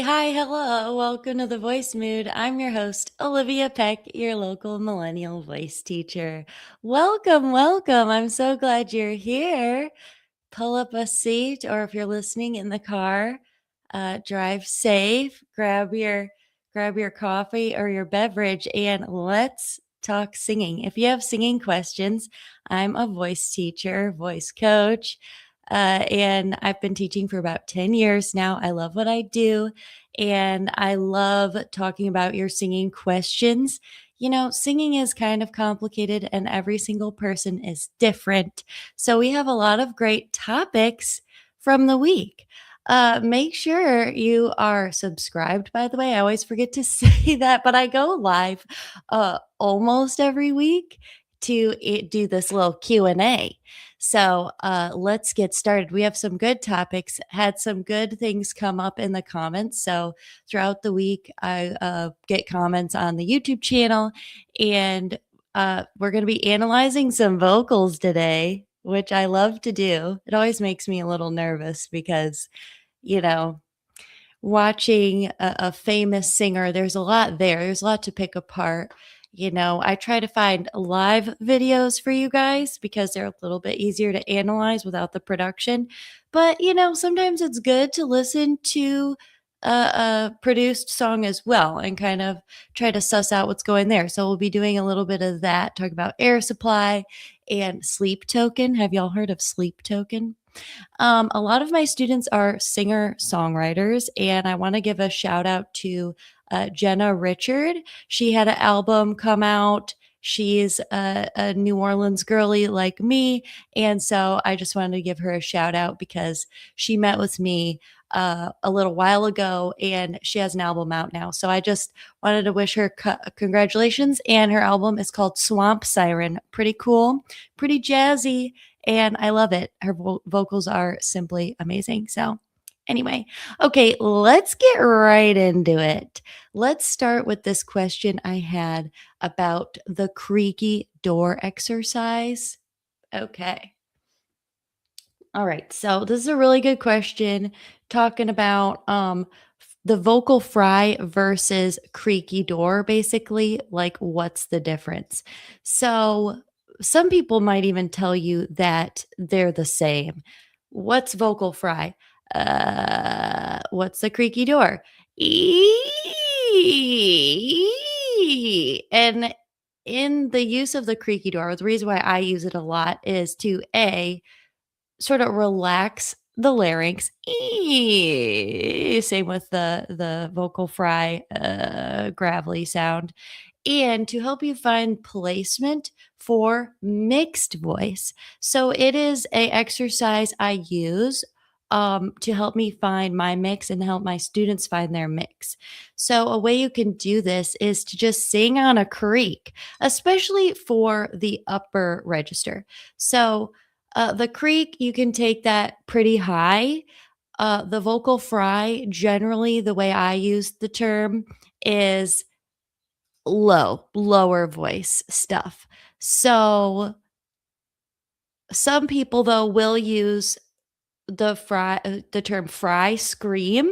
Hi, hello. Welcome to the Voice Mood. I'm your host, Olivia Peck, your local millennial voice teacher. Welcome. I'm so glad you're here. Pull up a seat, or if you're listening in the car, drive safe. Grab your coffee or your beverage, and let's talk singing. If you have singing questions, I'm a voice teacher, voice coach. And I've been teaching for about 10 years now. I love what I do, and I love talking about your singing questions. Singing is kind of complicated, and every single person is different. So we have a lot of great topics from the week. Make sure you are subscribed, by the way. I always forget to say that, but I go live almost every week to do this little Q&A. So let's get started. We have some good topics, had some good things come up in the comments. So throughout the week, I get comments on the YouTube channel, and we're going to be analyzing some vocals today, which I love to do. It always makes me a little nervous because, you know, watching a famous singer, there's a lot there. There's a lot to pick apart. I try to find live videos for you guys because they're a little bit easier to analyze without the production. But, sometimes it's good to listen to a produced song as well and kind of try to suss out what's going there. So we'll be doing a little bit of that, talk about Air Supply and Sleep Token. Have y'all heard of Sleep Token? A lot of my students are singer songwriters, and I want to give a shout out to Jenna Richard. She had an album come out. She's a New Orleans girly like me. And so I just wanted to give her a shout out because she met with me a little while ago, and she has an album out now. So I just wanted to wish her congratulations. And her album is called Swamp Siren. Pretty cool, pretty jazzy, and I love it. Her vocals are simply amazing. So anyway, okay, let's get right into it. Let's start with this question I had about the creaky door exercise. Okay. All right. So this is a really good question talking about the vocal fry versus creaky door, basically, like what's the difference? So some people might even tell you that they're the same. What's vocal fry? What's the creaky door? And in the use of the creaky door, the reason why I use it a lot is to sort of relax the larynx. Same with the vocal fry, gravelly sound. And to help you find placement for mixed voice. So it is a exercise I use to help me find my mix and help my students find their mix. So a way you can do this is to just sing on a creak, especially for the upper register. So the creak, you can take that pretty high. The vocal fry, generally, the way I use the term is lower voice stuff. So some people, though, will use the term fry scream.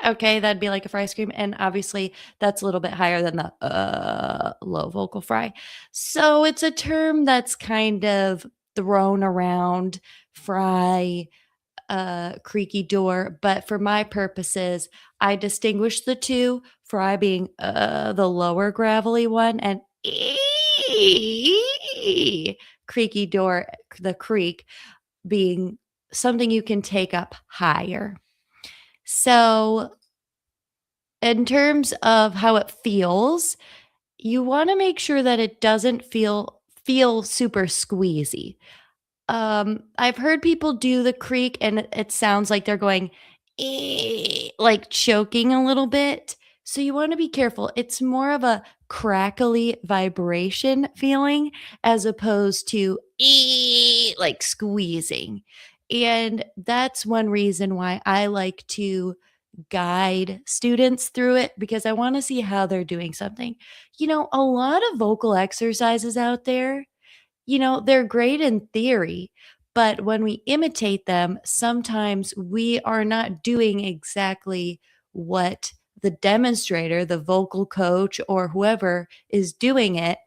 Okay, that'd be like a fry scream, and obviously that's a little bit higher than the low vocal fry. So it's a term that's kind of thrown around, fry, creaky door, but for my purposes, I distinguish the two, fry being the lower gravelly one, and creaky door, the creak, being something you can take up higher. So in terms of how it feels, you want to make sure that it doesn't feel super squeezy. I've heard people do the creak and it sounds like they're going like choking a little bit. So you want to be careful. It's more of a crackly vibration feeling as opposed to like squeezing. And that's one reason why I like to guide students through it, because I want to see how they're doing something. A lot of vocal exercises out there, they're great in theory, But when we imitate them, sometimes we are not doing exactly what the demonstrator, the vocal coach, or whoever is doing it.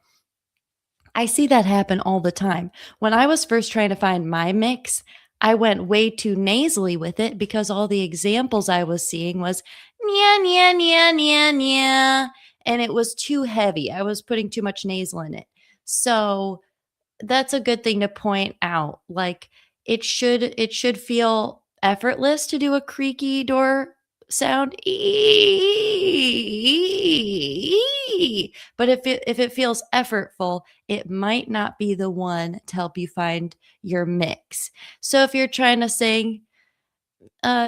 I see that happen all the time. When I was first trying to find my mix, I went way too nasally with it because all the examples I was seeing was nya, nya, nya, nya, nya, and it was too heavy. I was putting too much nasal in it. So that's a good thing to point out. Like it should feel effortless to do a creaky door sound. But if it feels effortful, it might not be the one to help you find your mix. So if you're trying to sing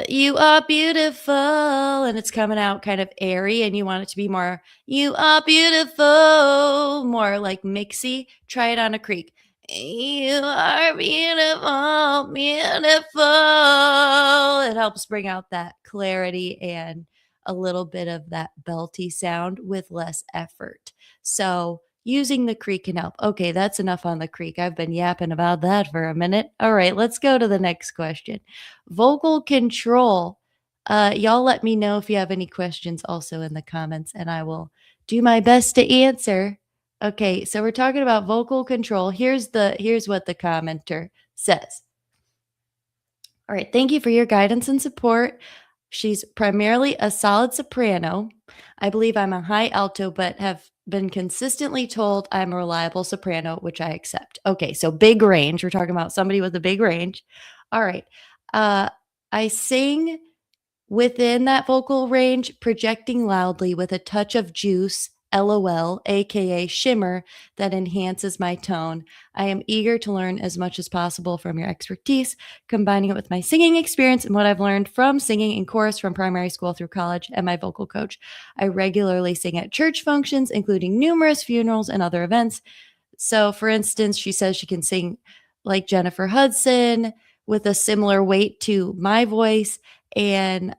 you are beautiful, and it's coming out kind of airy, and you want it to be more, you are beautiful, more like mixy. Try it on a creak. You are beautiful, beautiful. It helps bring out that clarity and a little bit of that belty sound with less effort. So using the creak can help. Okay, that's enough on the creak. I've been yapping about that for a minute. All right, let's go to the next question. Vocal control. Y'all let me know if you have any questions also in the comments, and I will do my best to answer. Okay, so we're talking about vocal control. Here's what the commenter says. All right, thank you for your guidance and support. She's primarily a solid soprano. I believe I'm a high alto, but have been consistently told I'm a reliable soprano, which I accept. Okay, so big range. We're talking about somebody with a big range. All right. Uh, I sing within that vocal range, projecting loudly with a touch of juice, LOL, aka shimmer, that enhances my tone. I am eager to learn as much as possible from your expertise, combining it with my singing experience and what I've learned from singing in chorus from primary school through college and my vocal coach. I regularly sing at church functions, including numerous funerals and other events. So, for instance, she says she can sing like Jennifer Hudson with a similar weight to my voice, and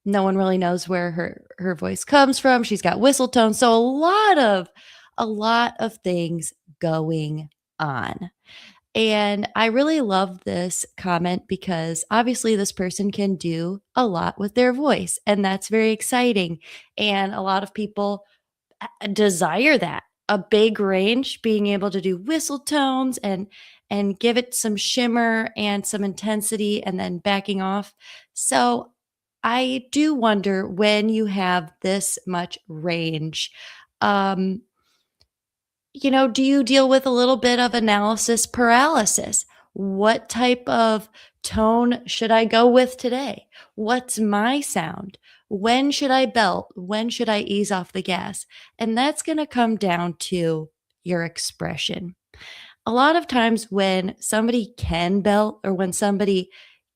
no one really knows where her voice comes from. She's got whistle tone, so a lot of things going on. And I really love this comment because obviously this person can do a lot with their voice, and that's very exciting. And a lot of people desire that, a big range, being able to do whistle tones and give it some shimmer and some intensity and then backing off. So I do wonder, when you have this much range, um do you deal with a little bit of analysis paralysis? What type of tone should I go with today? What's my sound? When should I belt? When should I ease off the gas? And that's going to come down to your expression. A lot of times when somebody can belt, or when somebody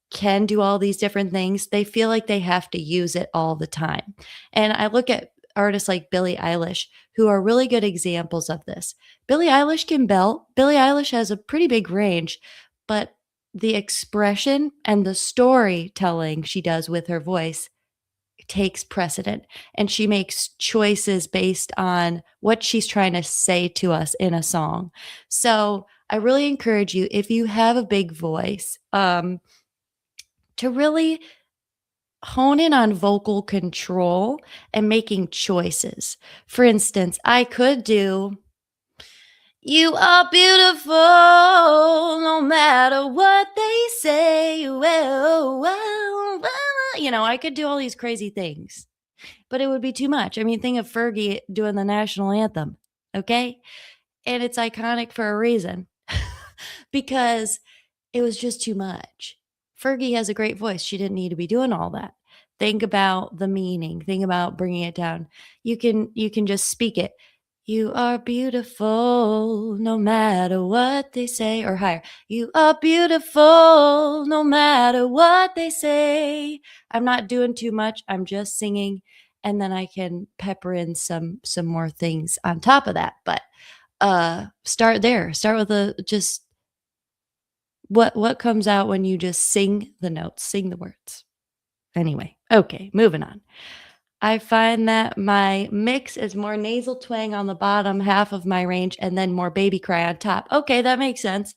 can do all these different things, they feel like they have to use it all the time. And I look at artists like Billie Eilish, who are really good examples of this. Billie Eilish can belt. Billie Eilish has a pretty big range, but the expression and the storytelling she does with her voice takes precedent, and she makes choices based on what she's trying to say to us in a song. So I really encourage you, if you have a big voice, to really hone in on vocal control and making choices. For instance, I could do, you are beautiful no matter what they say. Well, well, well. I could do all these crazy things, but it would be too much. I mean, think of Fergie doing the national anthem, okay? And it's iconic for a reason because it was just too much. Fergie has a great voice. She didn't need to be doing all that. Think about the meaning. Think about bringing it down. You can just speak it. You are beautiful no matter what they say, or higher. You are beautiful no matter what they say. I'm not doing too much. I'm just singing, and then I can pepper in some more things on top of that. But start there. Start with just what comes out when you just sing the notes, sing the words. Anyway, okay, moving on. I find that my mix is more nasal twang on the bottom half of my range and then more baby cry on top. Okay, that makes sense.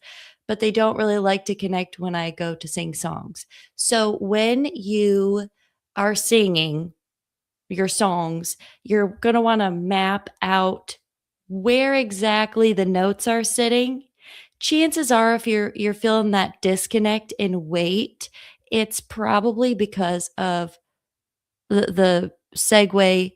but they don't really like to connect when I go to sing songs. So when you are singing your songs, you're going to want to map out where exactly the notes are sitting. Chances are if you're feeling that disconnect in weight, it's probably because of the segue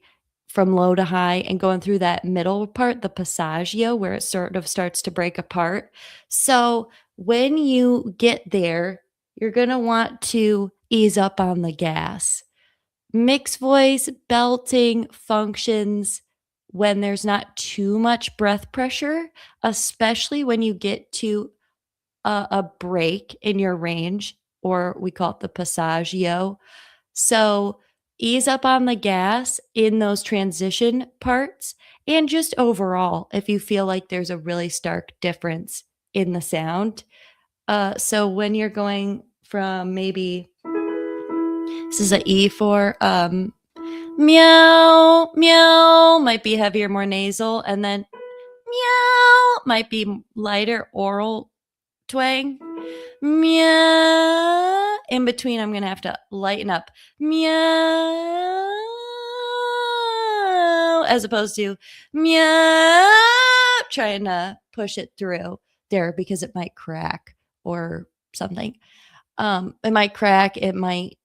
from low to high and going through that middle part, the passaggio, where it sort of starts to break apart. So when you get there, you're going to want to ease up on the gas. Mixed voice belting functions when there's not too much breath pressure, especially when you get to a break in your range, or we call it the passaggio. So ease up on the gas in those transition parts, and just overall, if you feel like there's a really stark difference in the sound. So when you're going from maybe this is a E4, meow, meow might be heavier, more nasal, and then meow might be lighter oral twang. Meow. In between, I'm going to have to lighten up. Meow. As opposed to meow. Trying to push it through there because it might crack or something. It might crack. It might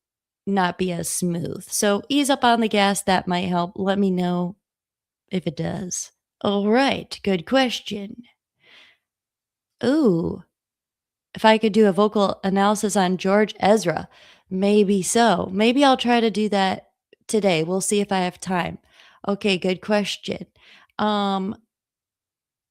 not be as smooth. So ease up on the gas. That might help. Let me know if it does. All right. Good question. Ooh. If I could do a vocal analysis on George Ezra, maybe so. Maybe I'll try to do that today. We'll see if I have time. Okay, good question. Um,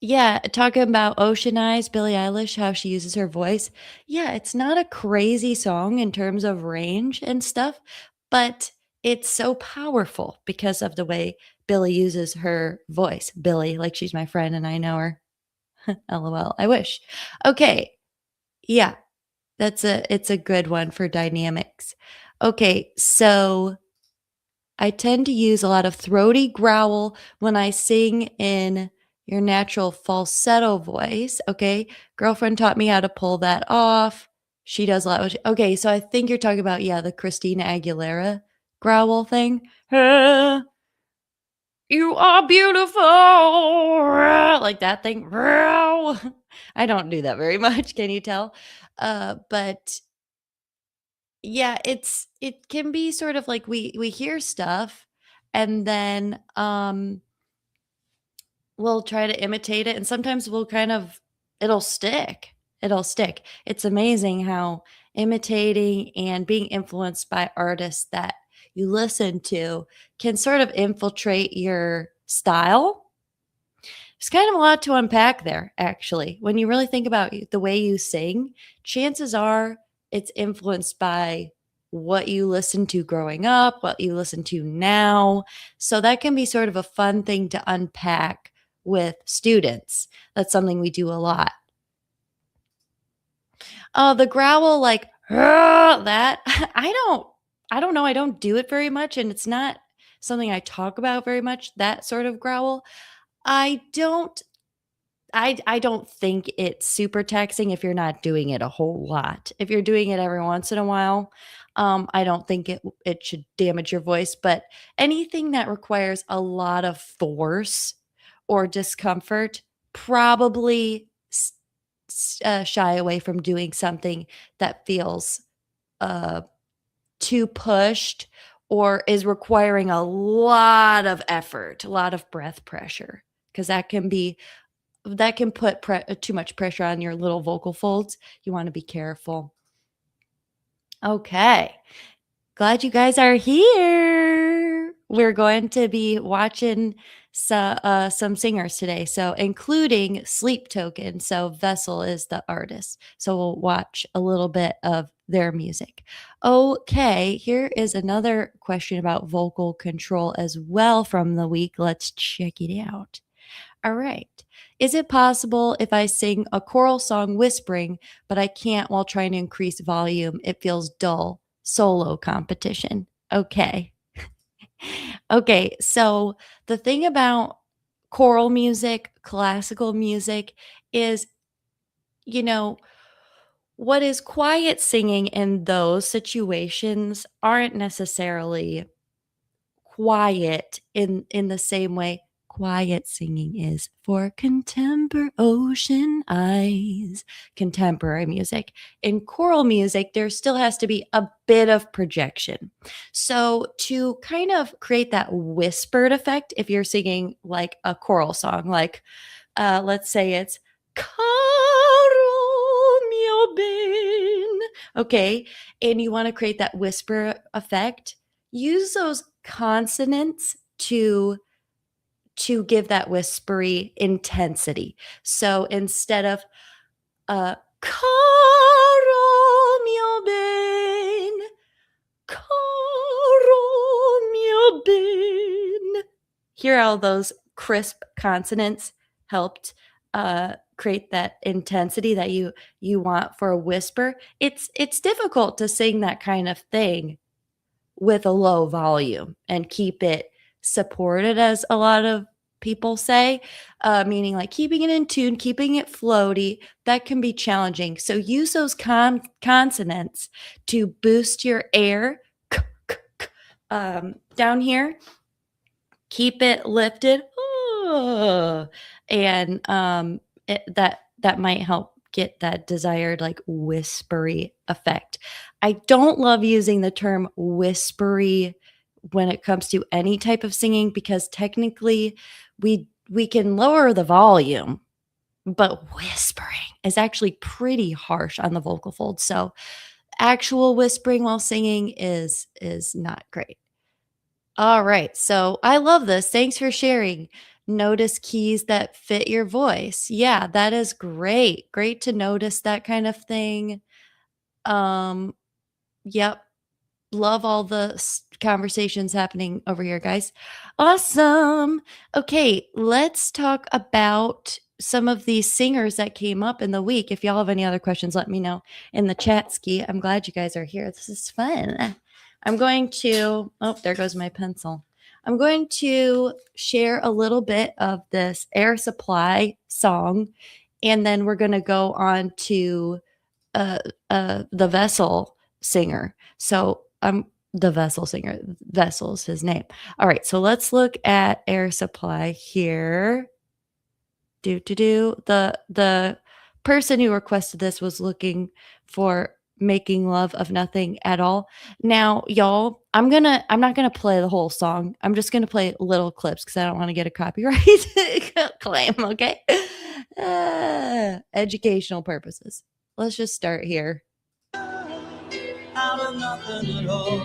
yeah, talking about Ocean Eyes, Billie Eilish, how she uses her voice. Yeah, it's not a crazy song in terms of range and stuff, but it's so powerful because of the way Billie uses her voice. Billie, like she's my friend and I know her. LOL. I wish. Okay. Yeah, it's a good one for dynamics. Okay, so I tend to use a lot of throaty growl when I sing in your natural falsetto voice. Okay, girlfriend taught me how to pull that off. She does a lot. Okay, so I think you're talking about, yeah, the Christina Aguilera growl thing. You are beautiful, like that thing. I don't do that very much. Can you tell? But yeah, it can be sort of like we hear stuff and then we'll try to imitate it, and sometimes we'll kind of it'll stick. It'll stick. It's amazing how imitating and being influenced by artists that you listen to can sort of infiltrate your style. There's kind of a lot to unpack there, actually. When you really think about the way you sing, chances are it's influenced by what you listened to growing up, what you listen to now. So that can be sort of a fun thing to unpack with students. That's something we do a lot. The growl, like that, I don't know. I don't do it very much, and it's not something I talk about very much. That sort of growl. I don't I don't think it's super taxing if you're not doing it a whole lot. If you're doing it every once in a while, I don't think it should damage your voice, but anything that requires a lot of force or discomfort, probably shy away from doing something that feels uh, too pushed or is requiring a lot of effort, a lot of breath pressure, because that can put too much pressure on your little vocal folds. You want to be careful. Okay. Glad you guys are here. We're going to be watching some singers today, so including Sleep Token. So Vessel is the artist. So we'll watch a little bit of their music. Okay, here is another question about vocal control as well from the week. Let's check it out. All right. Is it possible if I sing a choral song whispering, but I can't while trying to increase volume? It feels dull. Solo competition. Okay. Okay. So the thing about choral music, classical music is, you know, what is quiet singing in those situations aren't necessarily quiet in the same way quiet singing is for contemporary ocean eyes, contemporary music. In choral music, there still has to be a bit of projection. So to kind of create that whispered effect, if you're singing like a choral song, like let's say it's Caro mio ben, okay, and you want to create that whisper effect, use those consonants to give that whispery intensity. So instead of caro mio ben, caro mio ben, hear how those crisp consonants helped create that intensity that you want for a whisper. It's difficult to sing that kind of thing with a low volume and keep it supported, as a lot of people say, meaning like keeping it in tune, keeping it floaty. That can be challenging. So use those consonants to boost your air down here. Keep it lifted, and that might help get that desired like whispery effect. I don't love using the term whispery when it comes to any type of singing, because technically we can lower the volume, but whispering is actually pretty harsh on the vocal folds. So actual whispering while singing is not great. All right. So I love this. Thanks for sharing. Notice keys that fit your voice. Yeah, that is great. Great to notice that kind of thing. Yep. Love all the conversations happening over here, guys. Awesome. Okay, let's talk about some of these singers that came up in the week. If y'all have any other questions, let me know in the chat ski. I'm glad you guys are here. This is fun. I'm going to, oh, there goes my pencil. I'm going to share a little bit of this Air Supply song, and then we're going to go on to the Vessel singer. So the Vessel singer. Vessel's his name. All right, so let's look at Air Supply here. The person who requested this was looking for Making Love of Nothing at All. Now, y'all, I'm not gonna play the whole song. I'm just gonna play little clips because I don't want to get a copyright claim. Okay, educational purposes. Let's just start here. Out of nothing at all.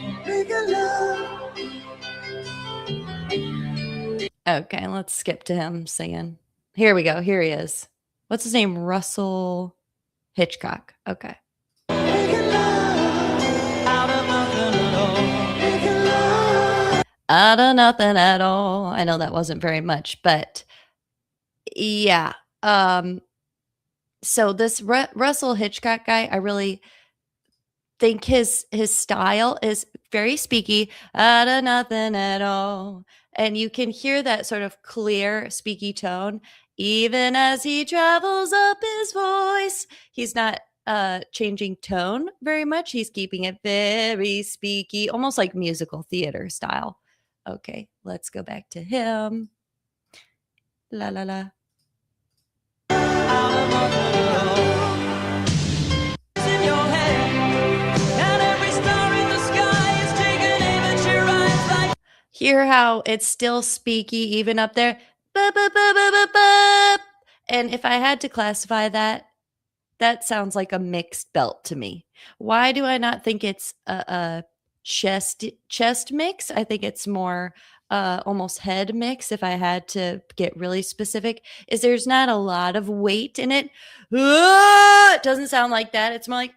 Okay, let's skip to him singing. Here we go. Here he is. What's his name? Russell Hitchcock. Okay. Out of nothing at all. Out of nothing at all. I know that wasn't very much, but yeah. So this Russell Hitchcock guy, I really think his style is very speaky, out of nothing at all. And you can hear that sort of clear, speaky tone, even as he travels up his voice. He's not changing tone very much. He's keeping it very speaky, almost like musical theater style. Okay, let's go back to him. La la la. Hear how it's still speaky even up there. And if I had to classify that, that sounds like a mixed belt to me. Why do I not think it's a chest mix? I think it's more almost head mix, if I had to get really specific, is there's not a lot of weight in it. It doesn't sound like that. It's more like,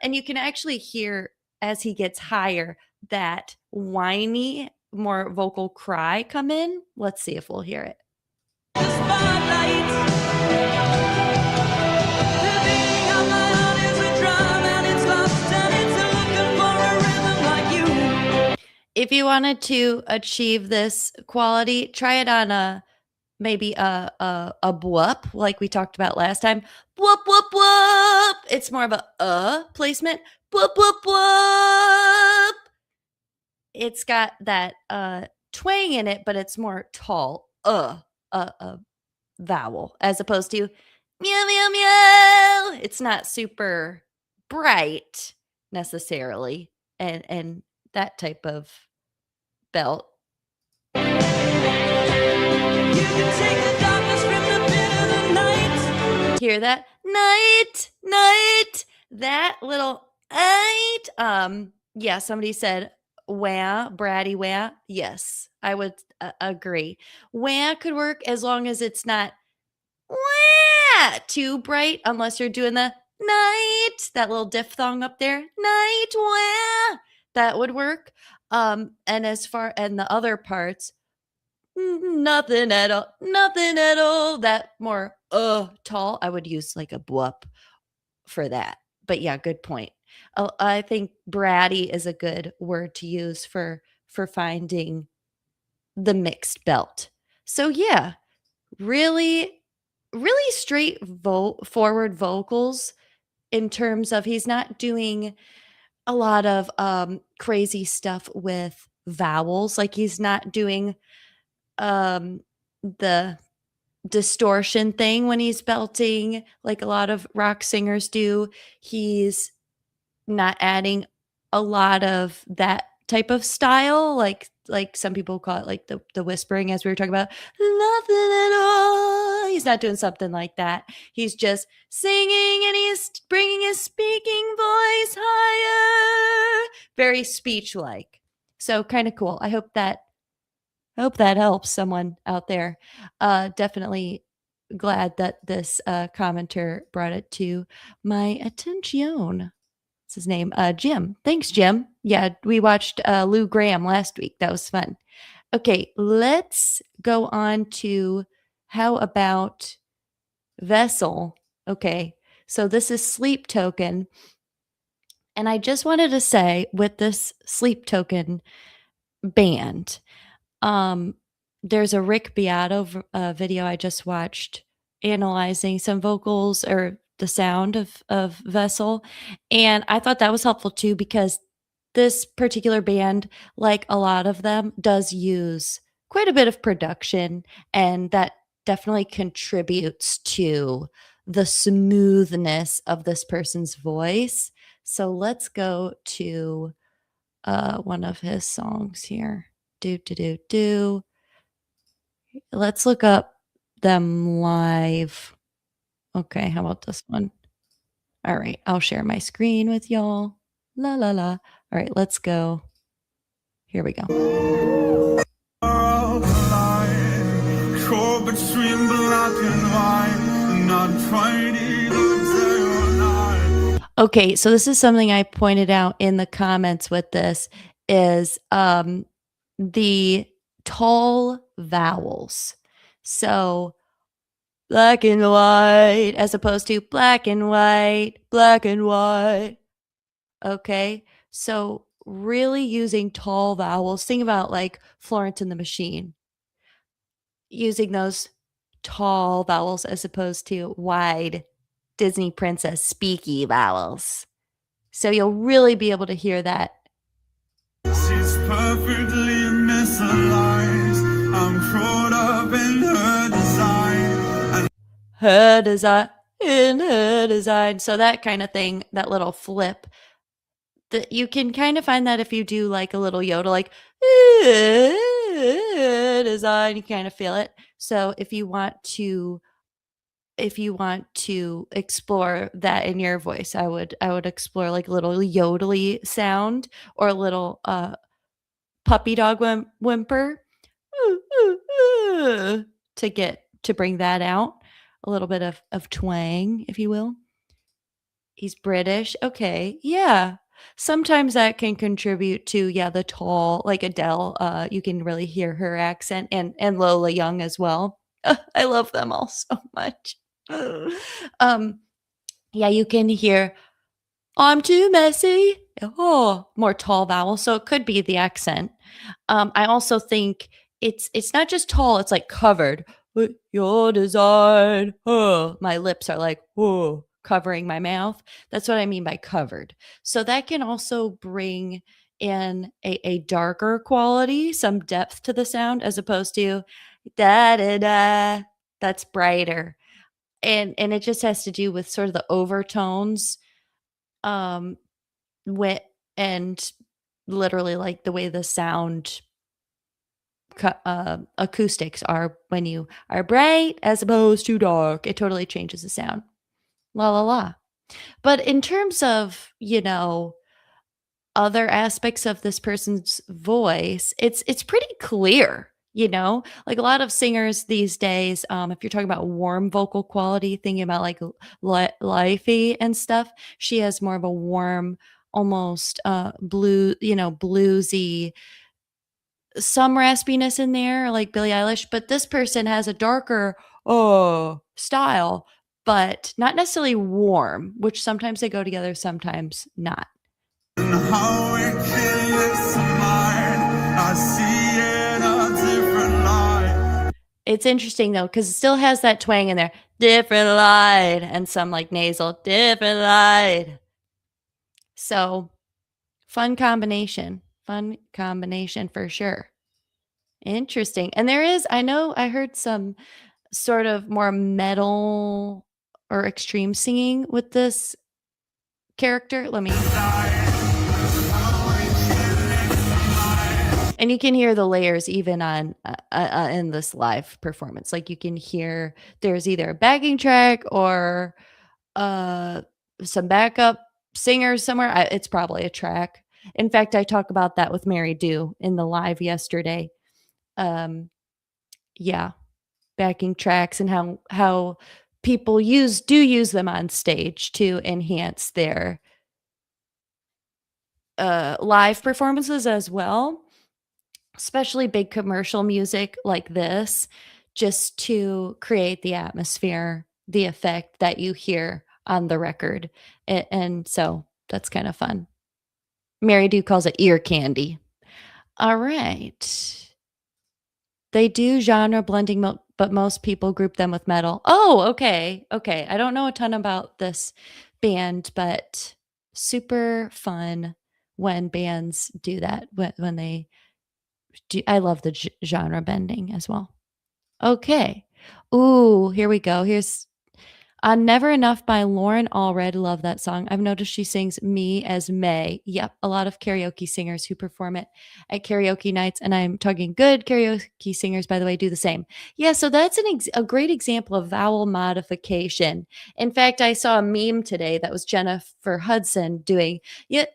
and you can actually hear as he gets higher that whiny, more vocal cry come in. Let's see if we'll hear it. If you wanted to achieve this quality, try it on a maybe a bwup, like we talked about last time. Bwup, bwup, bwup. It's more of a placement. Bwup, bwup, bwup. It's got that twang in it, but it's more tall. Vowel, as opposed to meow, meow, meow. It's not super bright necessarily, and that type of belt. Hear that? Night, night. That little night. Yeah, somebody said wah, bratty wah. Yes, I would agree. Wah could work as long as it's not wah too bright, unless you're doing the night, that little diphthong up there. Night wah. That would work. And as far and the other parts, nothing at all, nothing at all. That more tall, I would use like a bwup for that. But yeah, good point. I think bratty is a good word to use for finding the mixed belt. So yeah, really straightforward vocals, in terms of he's not doing a lot of crazy stuff with vowels. Like he's not doing the distortion thing when he's belting like a lot of rock singers do. He's not adding a lot of that type of style, like some people call it like the whispering, as we were talking about. Nothing at all. He's not doing something like that. He's just singing, and he's bringing his speaking voice higher, very speech like. So kind of cool. I hope that helps someone out there. Definitely glad that this commenter brought it to my attention. What's his name? Jim. Thanks, Jim. Yeah, we watched Lou Graham last week. That was fun. Okay, let's go on to how about Vessel? Okay, so this is Sleep Token. And I just wanted to say, with this Sleep Token band, there's a Rick Beato video I just watched analyzing some vocals or the sound of Vessel, and I thought that was helpful too, because this particular band, like a lot of them, does use quite a bit of production, and that definitely contributes to the smoothness of this person's voice. So let's go to one of his songs here. Do do do do. Let's look up them live. Okay, how about this one? All right, I'll share my screen with y'all. La la la. All right, let's go. Here we go. Okay, so this is something I pointed out in the comments with this, is the tall vowels. So black and white, as opposed to black and white, black and white. Okay, so really using tall vowels. Think about like Florence and the Machine, using those tall vowels as opposed to wide Disney princess speaky vowels. So you'll really be able to hear that. She's perfectly misaligned. I'm caught up in her design. Her design, in her design. So that kind of thing, that little flip, that you can kind of find that if you do like a little yodel, like design, you kind of feel it. So if you want to explore that in your voice, I would explore like a little yodely sound, or a little puppy dog whimper to bring that out. A little bit of twang, if you will. He's British. Okay. Yeah. Sometimes that can contribute to, the tall, like Adele. You can really hear her accent, and Lola Young as well. I love them all so much. Yeah, you can hear, I'm too messy. Oh, more tall vowel. So it could be the accent. I also think it's not just tall, it's like covered. your design. Oh, my lips are like, oh, covering my mouth. That's what I mean by covered. So that can also bring in a darker quality, some depth to the sound, as opposed to da da da. That's brighter. And it just has to do with sort of the overtones, um, wit and literally like the way the sound acoustics are when you are bright as opposed to dark. It totally changes the sound. La la la. But in terms of, other aspects of this person's voice, it's pretty clear, Like a lot of singers these days, if you're talking about warm vocal quality, thinking about like Lifey and stuff, she has more of a warm, almost bluesy, some raspiness in there, like Billie Eilish, but this person has a darker style, but not necessarily warm, which sometimes they go together, sometimes not. How it kills mine. I see it a different light. It's interesting though, because it still has that twang in there. Different light, and some like nasal, different light. So fun combination for sure. Interesting. And there is, I know I heard some sort of more metal or extreme singing with this character. Let me. And you can hear the layers even on in this live performance. Like you can hear there's either a backing track or some backup singers somewhere. It's probably a track. In fact, I talk about that with Mary Do in the live yesterday. Yeah, backing tracks and how people use them on stage to enhance their live performances as well, especially big commercial music like this, just to create the atmosphere, the effect that you hear on the record. And so that's kind of fun. Mary Do calls it ear candy. All right. They do genre blending, but most people group them with metal. Oh, okay. Okay. I don't know a ton about this band, but super fun when bands do that, when they do. I love the genre bending as well. Okay. Ooh, here we go. Here's Never Enough by Lauren Allred. Love that song. I've noticed she sings me as May. Yep, a lot of karaoke singers who perform it at karaoke nights, and I'm talking good karaoke singers, by the way, do the same. Yeah, so that's a great example of vowel modification. In fact, I saw a meme today that was Jennifer Hudson doing, You're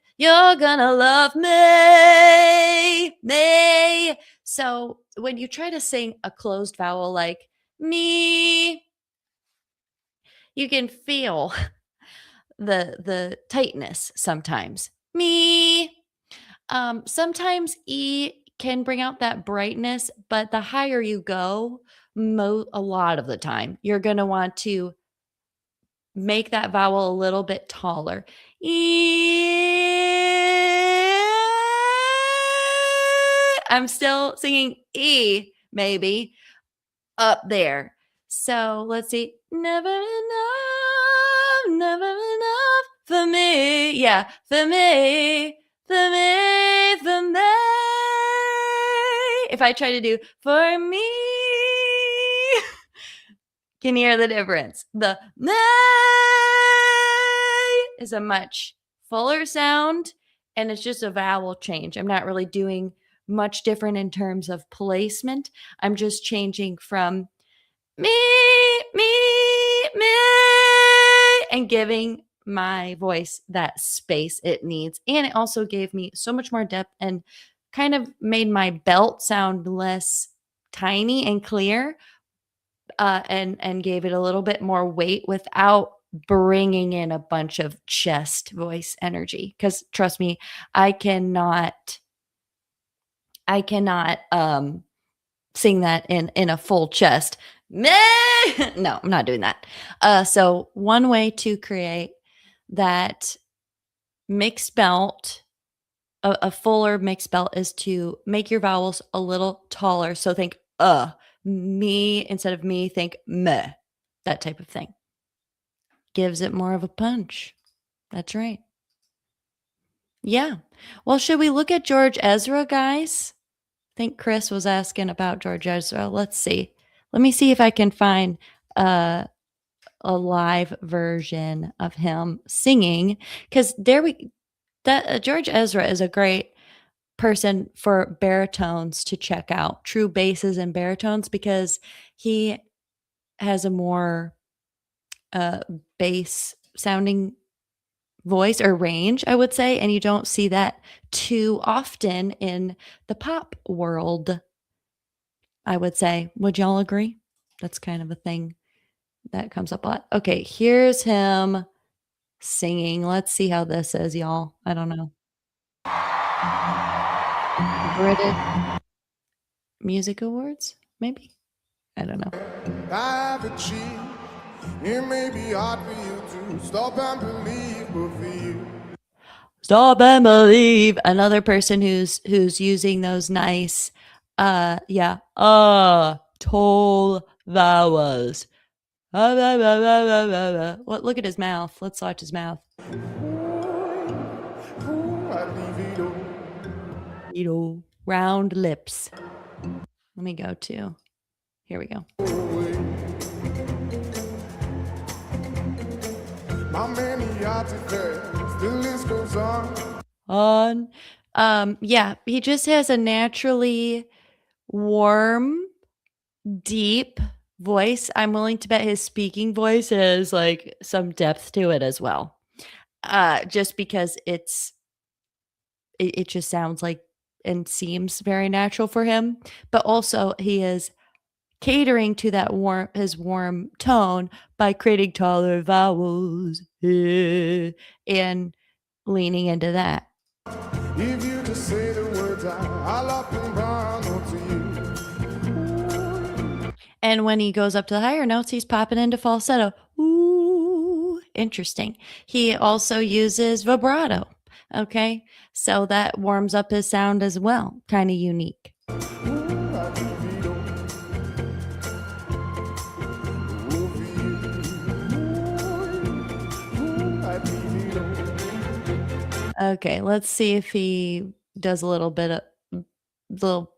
gonna love me, May. So when you try to sing a closed vowel like me, you can feel the tightness sometimes. Me. Sometimes E can bring out that brightness, but the higher you go, a lot of the time, you're going to want to make that vowel a little bit taller. E. I'm still singing E, maybe, up there. So let's see. Never enough for me. Yeah, for me, for me, for me. If I try to do for me, can you hear the difference? The me is a much fuller sound, and it's just a vowel change. I'm not really doing much different in terms of placement. I'm just changing from me, and giving my voice that space it needs. And it also gave me so much more depth and kind of made my belt sound less tiny and clear, and gave it a little bit more weight without bringing in a bunch of chest voice energy. Because trust me, I cannot sing that in a full chest. No, I'm not doing that. So one way to create that mixed belt, a fuller mixed belt, is to make your vowels a little taller. So think me instead of me, think meh, that type of thing. Gives it more of a punch. That's right. Yeah. Well, should we look at George Ezra, guys? I think Chris was asking about George Ezra. Let's see. Let me see if I can find a live version of him singing, because George Ezra is a great person for baritones to check out, true basses and baritones, because he has a more bass sounding voice or range, I would say, and you don't see that too often in the pop world, I would say. Would y'all agree? That's kind of a thing that comes up a lot. Okay, here's him singing. Let's see how this is, y'all. I don't know. British Music Awards, maybe? I don't know. I have achieved. It may be hard for you to stop and believe, but for you. Stop and believe. Another person who's using those nice toll vowels. What? Look at his mouth. Let's watch his mouth. Round lips. Let me go to. Here we go. How many artifacts, the list goes on. Yeah, he just has a naturally warm, deep voice. I'm willing to bet his speaking voice has like some depth to it as well. Just because it just sounds like and seems very natural for him, but also he is catering to that his warm tone by creating taller vowels and leaning into that. If you just say the words, I'll up and down to you. And when he goes up to the higher notes, he's popping into falsetto. Ooh, interesting. He also uses vibrato. Okay, so that warms up his sound as well. Kind of unique. Okay, let's see if he does a little bit of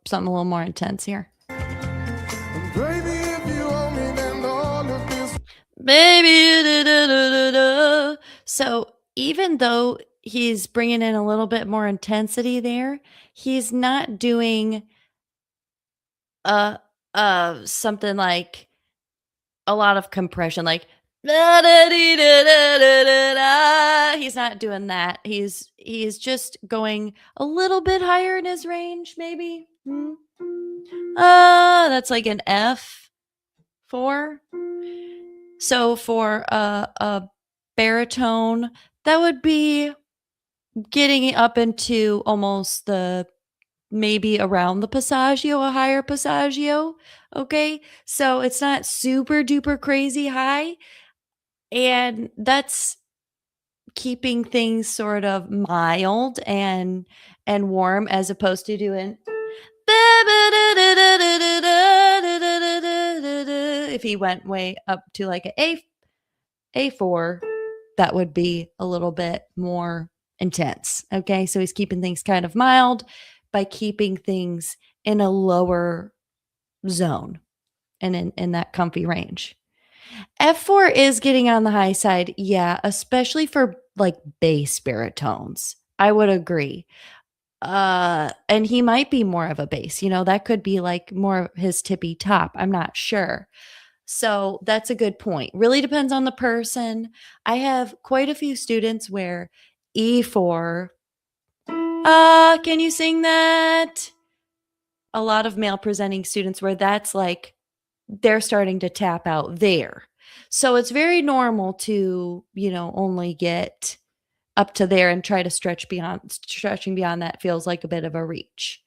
something a little more intense here. Baby, if you owe me, then all of this. Baby, so even though he's bringing in a little bit more intensity there, he's not doing something like a lot of compression, like he's not doing that. He's just going a little bit higher in his range, maybe. That's like an F4. So for a baritone, that would be getting up into almost the maybe around the passaggio, a higher passaggio. Okay, so it's not super duper crazy high, and that's keeping things sort of mild and warm, as opposed to doing if he went way up to like an A4, that would be a little bit more intense. Okay, so he's keeping things kind of mild by keeping things in a lower zone and in that comfy range. F4 is getting on the high side, yeah, especially for like bass baritones. I would agree. And he might be more of a bass, that could be like more his tippy top. I'm not sure. So that's a good point. Really depends on the person. I have quite a few students where E4, can you sing that? A lot of male presenting students where that's like they're starting to tap out there. So it's very normal to, only get up to there and try to stretching beyond that feels like a bit of a reach.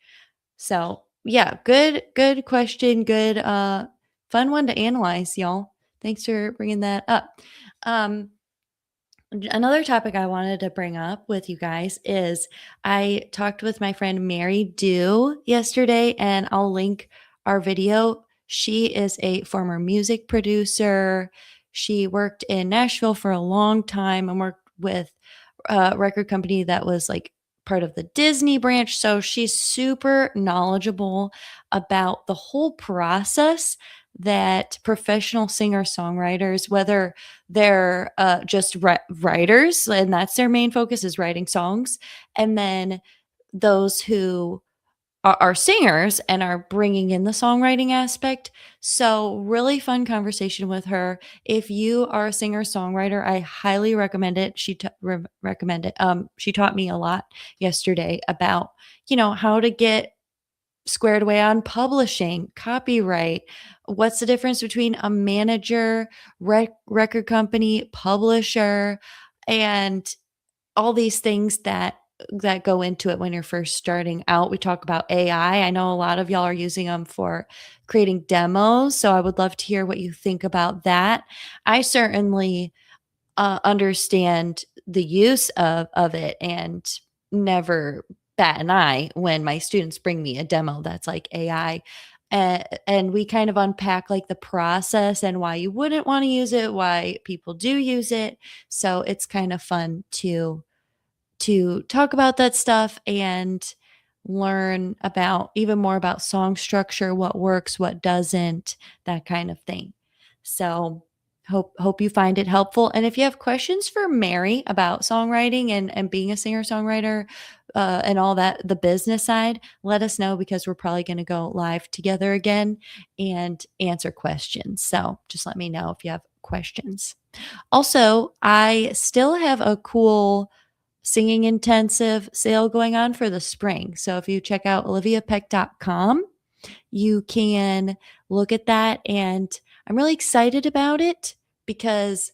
So yeah, good question. Good, fun one to analyze, y'all. Thanks for bringing that up. Another topic I wanted to bring up with you guys is I talked with my friend Mary Dew yesterday, and I'll link our video She is a former music producer. She worked in Nashville for a long time and worked with a record company that was like part of the Disney branch. So she's super knowledgeable about the whole process that professional singer songwriters, whether they're just writers, and that's their main focus is writing songs, and then those who are singers and are bringing in the songwriting aspect. So, really fun conversation with her. If you are a singer songwriter, I highly recommend it. Recommend it. She taught me a lot yesterday about how to get squared away on publishing, copyright. What's the difference between a manager, record company, publisher, and all these things that go into it when you're first starting out. We talk about AI. I know a lot of y'all are using them for creating demos, so I would love to hear what you think about that. I certainly understand the use of it and never bat an eye when my students bring me a demo that's like AI. And we kind of unpack like the process and why you wouldn't want to use it, why people do use it. So it's kind of fun to talk about that stuff and learn about even more about song structure, what works, what doesn't, that kind of thing. So hope you find it helpful. And if you have questions for Mary about songwriting and being a singer-songwriter and all that, the business side, let us know because we're probably going to go live together again and answer questions. So just let me know if you have questions. Also, I still have a cool singing intensive sale going on for the spring. So if you check out oliviapeck.com, you can look at that. And I'm really excited about it because,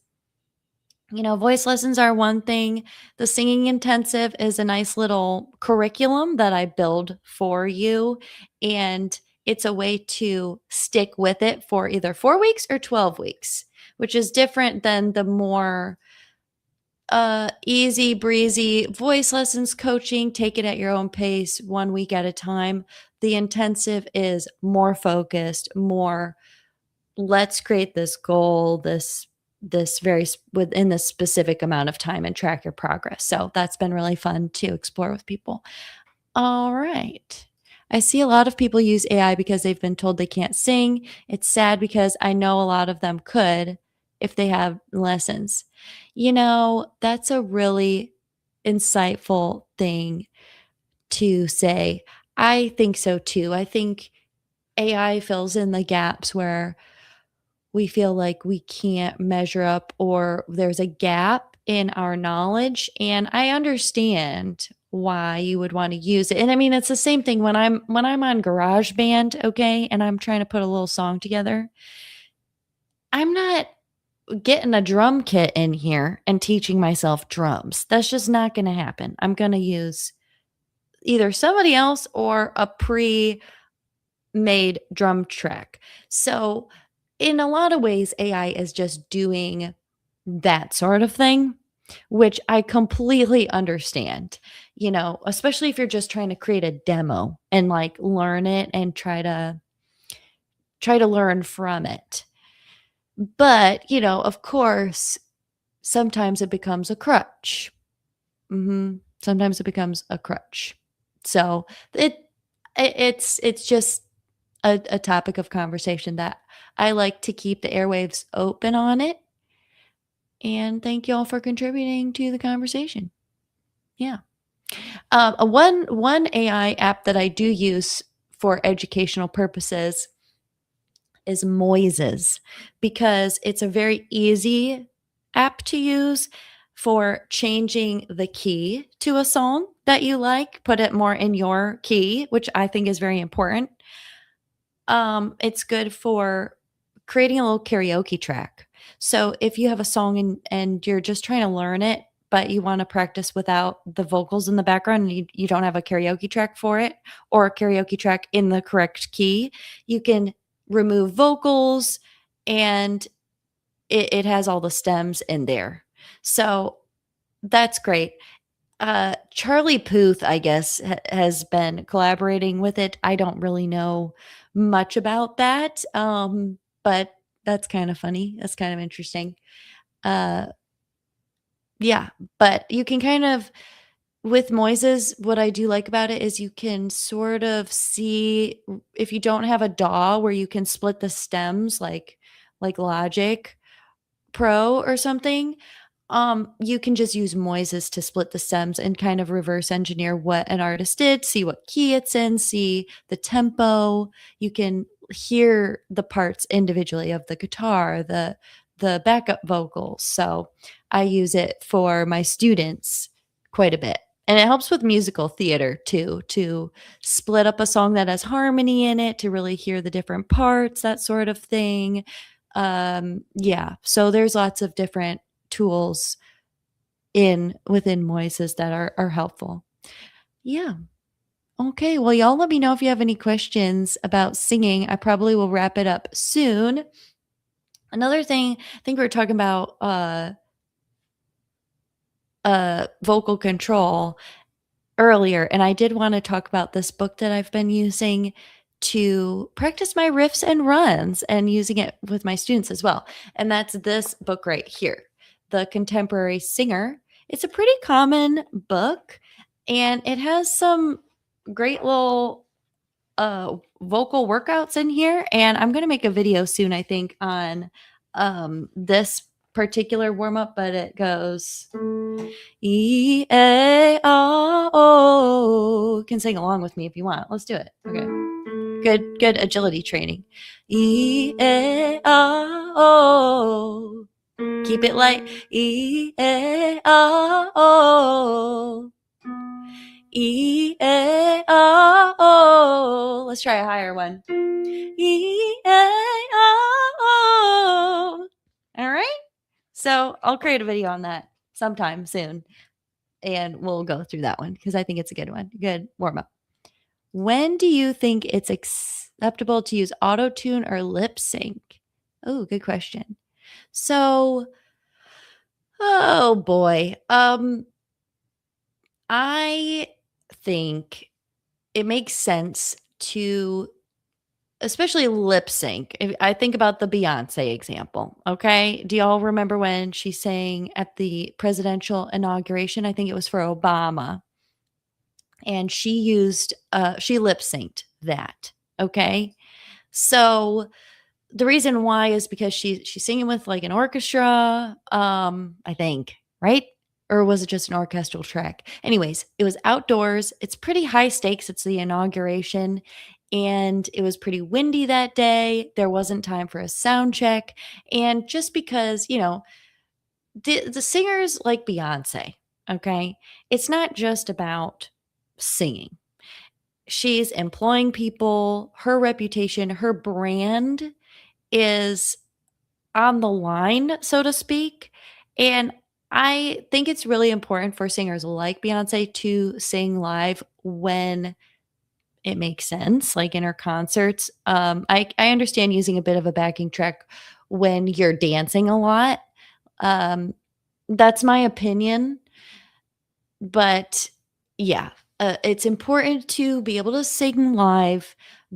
voice lessons are one thing. The singing intensive is a nice little curriculum that I build for you. And it's a way to stick with it for either 4 weeks or 12 weeks, which is different than the more easy breezy voice lessons coaching. Take it at your own pace, 1 week at a time. The intensive is more focused, more let's create this goal, this very within this specific amount of time and track your progress. So that's been really fun to explore with people. All right. I see a lot of people use AI because they've been told they can't sing. It's sad because I know a lot of them could if they have lessons. That's a really insightful thing to say. I think so too. I think AI fills in the gaps where we feel like we can't measure up or there's a gap in our knowledge. And I understand why you would want to use it. And I mean, it's the same thing when I'm on GarageBand, okay, and I'm trying to put a little song together. I'm not getting a drum kit in here and teaching myself drums. That's just not going to happen. I'm going to use either somebody else or a pre-made drum track. So, in a lot of ways, AI is just doing that sort of thing, which I completely understand. Especially if you're just trying to create a demo and like learn it and try to learn from it. But, of course, sometimes it becomes a crutch. Sometimes it becomes a crutch. So it's just a topic of conversation that I like to keep the airwaves open on it. And thank you all for contributing to the conversation. Yeah. One AI app that I do use for educational purposes is Moises because it's a very easy app to use for changing the key to a song that you like, put it more in your key, which I think is very important. It's good for creating a little karaoke track. So if you have a song and you're just trying to learn it, but you want to practice without the vocals in the background and you don't have a karaoke track for it or a karaoke track in the correct key, you can remove vocals and it has all the stems in there. So that's great. Charlie Puth, I guess, has been collaborating with it. I don't really know much about that, but that's kind of funny. That's kind of interesting. Uh, yeah, but you can kind of with Moises, what I do like about it is you can sort of see if you don't have a DAW where you can split the stems like Logic Pro or something, you can just use Moises to split the stems and kind of reverse engineer what an artist did, see what key it's in, see the tempo. You can hear the parts individually of the guitar, the backup vocals. So I use it for my students quite a bit. And it helps with musical theater too, to split up a song that has harmony in it, to really hear the different parts, that sort of thing. Yeah, so there's lots of different tools within Moises that are helpful. Yeah. Okay, well, y'all let me know if you have any questions about singing. I probably will wrap it up soon. Another thing, I think we were talking about vocal control earlier, and I did want to talk about this book that I've been using to practice my riffs and runs and using it with my students as well. And that's this book right here, The Contemporary Singer. It's a pretty common book, and it has some great little vocal workouts in here. And I'm going to make a video soon, I think, on this particular warm up, but it goes E-A-R-O. You can sing along with me if you want. Let's do it. Okay. Good agility training. E-A-R-O. Keep it light. E-A-R-O. E-A-R-O. Let's try a higher one. E-A-R-O. All right. So I'll create a video on that sometime soon, and we'll go through that one because I think it's a good one. Good warm up. When do you think it's acceptable to use auto-tune or lip sync? Oh, good question. So, oh boy. I think it makes sense to especially lip sync. I think about the Beyonce example. Okay. Do y'all remember when she sang at the presidential inauguration? I think it was for Obama. And she lip synced that. Okay. So the reason why is because she's singing with like an orchestra, I think, right? Or was it just an orchestral track? Anyways, it was outdoors. It's pretty high stakes. It's the inauguration. And it was pretty windy that day. There wasn't time for a sound check. And just because, the singers like Beyonce, okay, it's not just about singing. She's employing people, her reputation, her brand is on the line, so to speak. And I think it's really important for singers like Beyonce to sing live when it makes sense, like in her concerts. I understand using a bit of a backing track when you're dancing a lot. That's my opinion. But yeah, it's important to be able to sing live,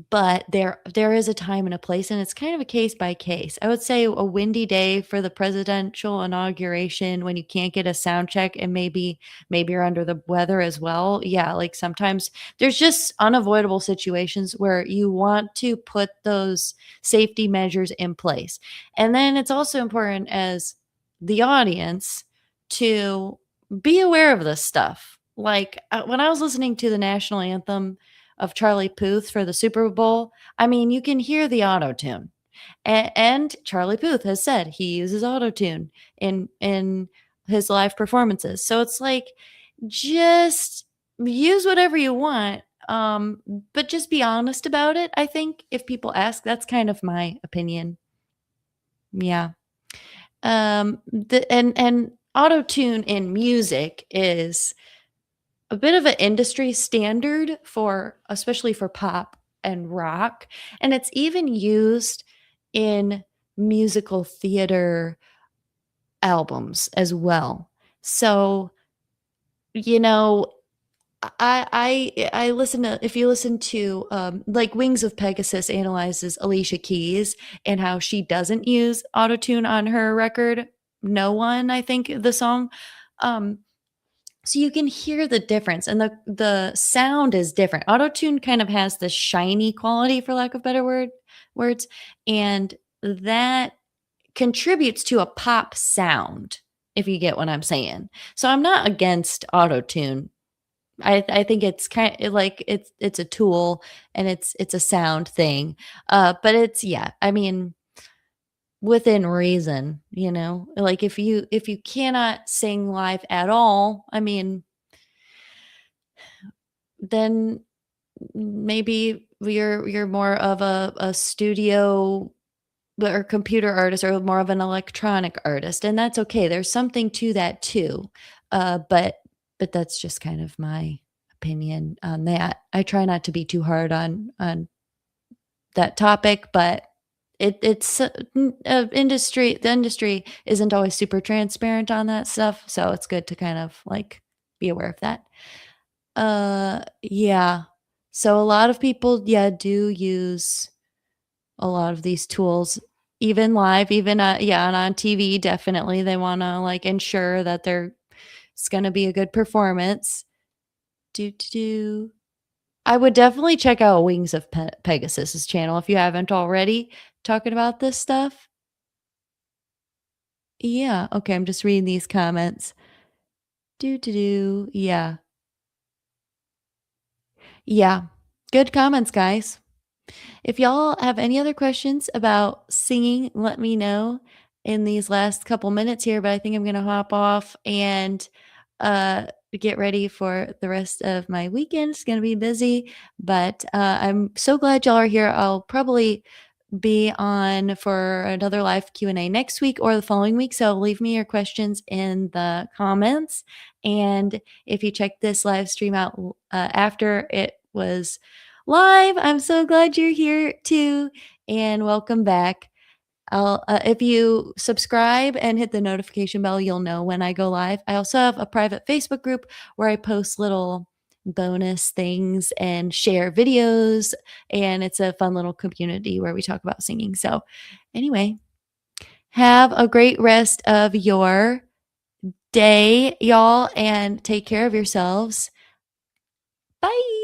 but there is a time and a place, and it's kind of a case by case. I would say a windy day for the presidential inauguration when you can't get a sound check and maybe you're under the weather as well. Yeah, like sometimes there's just unavoidable situations where you want to put those safety measures in place. And then it's also important as the audience to be aware of this stuff. Like when I was listening to the national anthem of Charlie Puth for the Super Bowl, I mean, you can hear the auto tune. And Charlie Puth has said he uses auto tune in his live performances. So it's like just use whatever you want, but just be honest about it. I think if people ask, that's kind of my opinion. Yeah. And auto tune in music is a bit of an industry standard for especially for pop and rock, and it's even used in musical theater albums as well. So you know, I listen to, if you listen to like Wings of Pegasus analyzes Alicia Keys and how she doesn't use autotune on her record. No One, I think the song. Um, so you can hear the difference, and the sound is different. Autotune kind of has the shiny quality, for lack of better words, and that contributes to a pop sound, if you get what I'm saying. So I'm not against autotune. I think it's kind of like it's a tool, and it's a sound thing. But it's, yeah, I mean, within reason, like if you cannot sing live at all, I mean, then maybe you're more of a studio or computer artist, or more of an electronic artist, and that's okay. There's something to that too. But that's just kind of my opinion on that. I try not to be too hard on that topic, but it's industry. The industry isn't always super transparent on that stuff, so it's good to kind of like be aware of that. Yeah. So a lot of people, yeah, do use a lot of these tools, even live, even yeah, and on TV. Definitely, they want to like ensure that it's going to be a good performance. Do. I would definitely check out Wings of Pegasus's channel if you haven't already, talking about this stuff. Yeah. Okay. I'm just reading these comments. Do. Yeah. Yeah. Good comments, guys. If y'all have any other questions about singing, let me know in these last couple minutes here. But I think I'm going to hop off and uh, get ready for the rest of my weekend. It's going to be busy, but I'm so glad y'all are here. I'll probably be on for another live Q&A next week or the following week. So leave me your questions in the comments. And if you check this live stream out after it was live, I'm so glad you're here too. And welcome back. If you subscribe and hit the notification bell, you'll know when I go live. I also have a private Facebook group where I post little bonus things and share videos, and it's a fun little community where we talk about singing. So anyway, have a great rest of your day, y'all, and take care of yourselves. Bye.